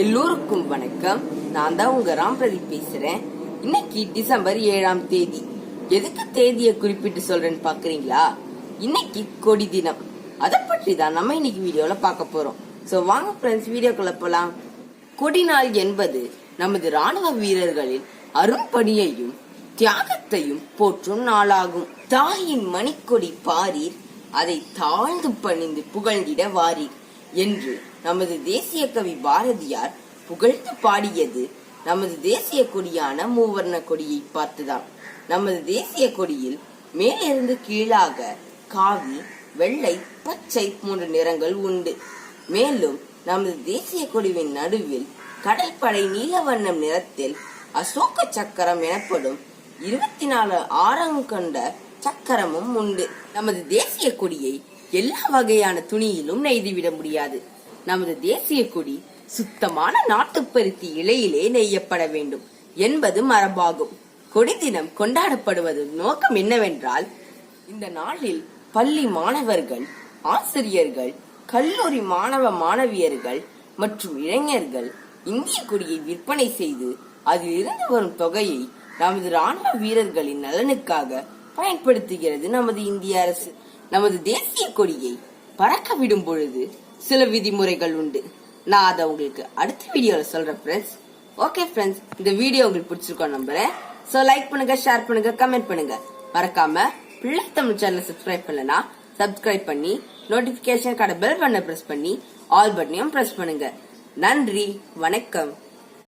எல்லோருக்கும் வணக்கம். நான் தான் உங்க ராம் பிரதீப் பேசுறேன். இன்னைக்கு டிசம்பர் 7ஆம் தேதி. எதுக்கு தேதியை குறிப்பிட்டு சொல்றேன்னு பாக்குறீங்களா? இன்னைக்கு கொடி தினம். அதை பற்றி தான் நம்ம இன்னைக்கு வீடியோல பார்க்க போறோம். சோ வாங்க ஃப்ரெண்ட்ஸ், வீடியோக்குள்ள போலாம். கொடி நாள் என்பது நமது ராணுவ வீரர்களின் அரும்பணியையும் தியாகத்தையும் போற்றும் நாளாகும். தாயின் மணிக்கொடி பாரீர், அதை தாழ்ந்து பணிந்து புகழ்ந்திட வாரீர் என்று நமது தேசிய கவி பாரதியார் புகழ்ந்து பாடியது நமது தேசிய கொடியான மூவர்ண கொடியை பார்த்துதான். நமது தேசிய கொடியில் மேலிருந்து கீழாக காவி, வெள்ளை, பச்சை 3 நிறங்கள் உண்டு. மேலும் நமது தேசிய கொடியின் நடுவில் கடற்படை நீல வண்ணம் நிறத்தில் அசோக சக்கரம் எனப்படும் 24 ஆரம் கொண்ட சக்கரமும் உண்டு. நமது தேசிய கொடியை எல்லா வகையான துணியிலும் நெய்துவிட முடியாது. நமது தேசிய கொடி சுத்தமான நாட்டுப்பருத்தி இலையிலே நெய்யப்பட வேண்டும் என்பது மரபாகும். கொடி தினம் கொண்டாடப்படுவது நோக்கம் என்னவென்றால், இந்த நாளில் பள்ளி மாணவர்கள், ஆசிரியர்கள், கல்லூரி மாணவ மாணவியர்கள் மற்றும் இளைஞர்கள் இந்திய கொடியை விற்பனை செய்து அதில் இருந்து வரும் தொகையை நமது ராணுவ வீரர்களின் நலனுக்காக பயன்படுத்துகிறது நமது இந்திய அரசு. நமது தேசிய கொடியை பறக்க விடும் பொழுது சில விதிமுறைகள் உண்டு. நான் அதை உங்களுக்கு அடுத்த வீடியோல சொல்றேன் ஃப்ரெண்ட்ஸ். ஓகே ஃப்ரெண்ட்ஸ், இந்த வீடியோ உங்களுக்கு பிடிச்சிருக்கோம் நம்புறேன். சோ லைக் பண்ணுங்க, ஷேர் பண்ணுங்க, கமெண்ட் பண்ணுங்க. மறக்காம பிள்ளை தமிழ் சேனலை சப்ஸ்கிரைப் பண்ணலனா சப்ஸ்கிரைப் பண்ணி நோட்டிபிகேஷன் பெல் பண்ண பிரஸ் பண்ணி ஆல் பட்டனையும் பிரஸ் பண்ணுங்க. நன்றி, வணக்கம்.